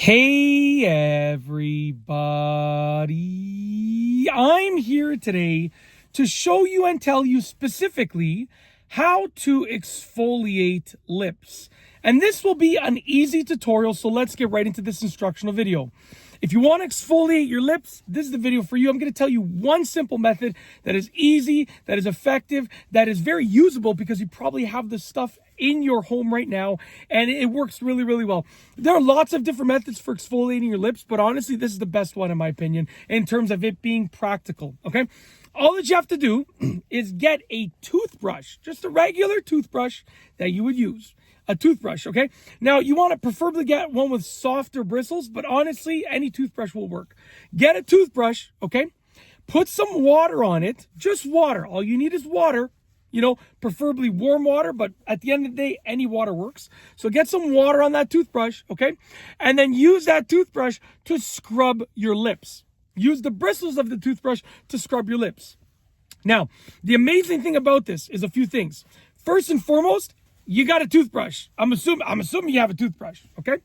Hey everybody, I'm here today to show you and tell you specifically how to exfoliate lips. And this will be an easy tutorial, so let's get right into this instructional video. If you want to exfoliate your lips, this is the video for you. I'm going to tell you one simple method that is easy, that is effective, that is very usable because you probably have this stuff in your home right now and it works really, really well. There are lots of different methods for exfoliating your lips, but honestly, this is the best one in my opinion in terms of it being practical, okay? All that you have to do is get a toothbrush, just a regular toothbrush that you would use. A toothbrush, okay? Now, you want to preferably get one with softer bristles, but honestly, any toothbrush will work. Get a toothbrush, okay? Put some water on it, just water. All you need is water, preferably warm water, but at the end of the day, any water works. So get some water on that toothbrush, okay? And then use that toothbrush to scrub your lips. Use the bristles of the toothbrush to scrub your lips. Now, the amazing thing about this is a few things. First and foremost, you got a toothbrush. I'm assuming you have a toothbrush, okay?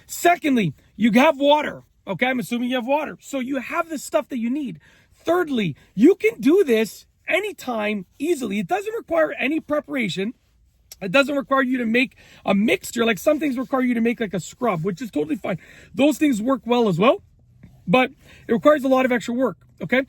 Secondly, you have water, okay? I'm assuming you have water. So you have the stuff that you need. Thirdly, you can do this anytime easily. It doesn't require any preparation. It doesn't require you to make a mixture. Like some things require you to make like a scrub, which is totally fine. Those things work well as well, but it requires a lot of extra work, okay?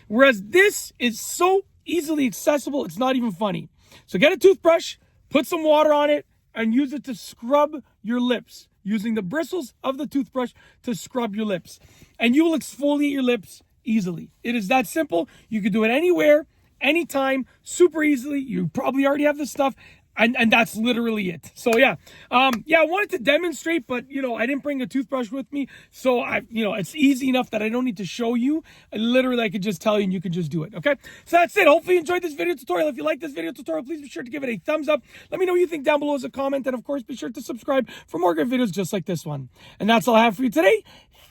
Whereas this is so easily accessible, it's not even funny. So get a toothbrush, put some water on it, and use it to scrub your lips, using the bristles of the toothbrush to scrub your lips. And you will exfoliate your lips easily. It is that simple. You can do it anywhere, anytime, super easily. You probably already have the stuff. And that's literally it. So yeah, I wanted to demonstrate, but I didn't bring a toothbrush with me. So it's easy enough that I don't need to show you. I could just tell you and you can just do it. Okay. So that's it. Hopefully you enjoyed this video tutorial. If you like this video tutorial, please be sure to give it a thumbs up. Let me know what you think down below as a comment. And of course, be sure to subscribe for more good videos just like this one. And that's all I have for you today.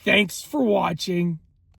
Thanks for watching.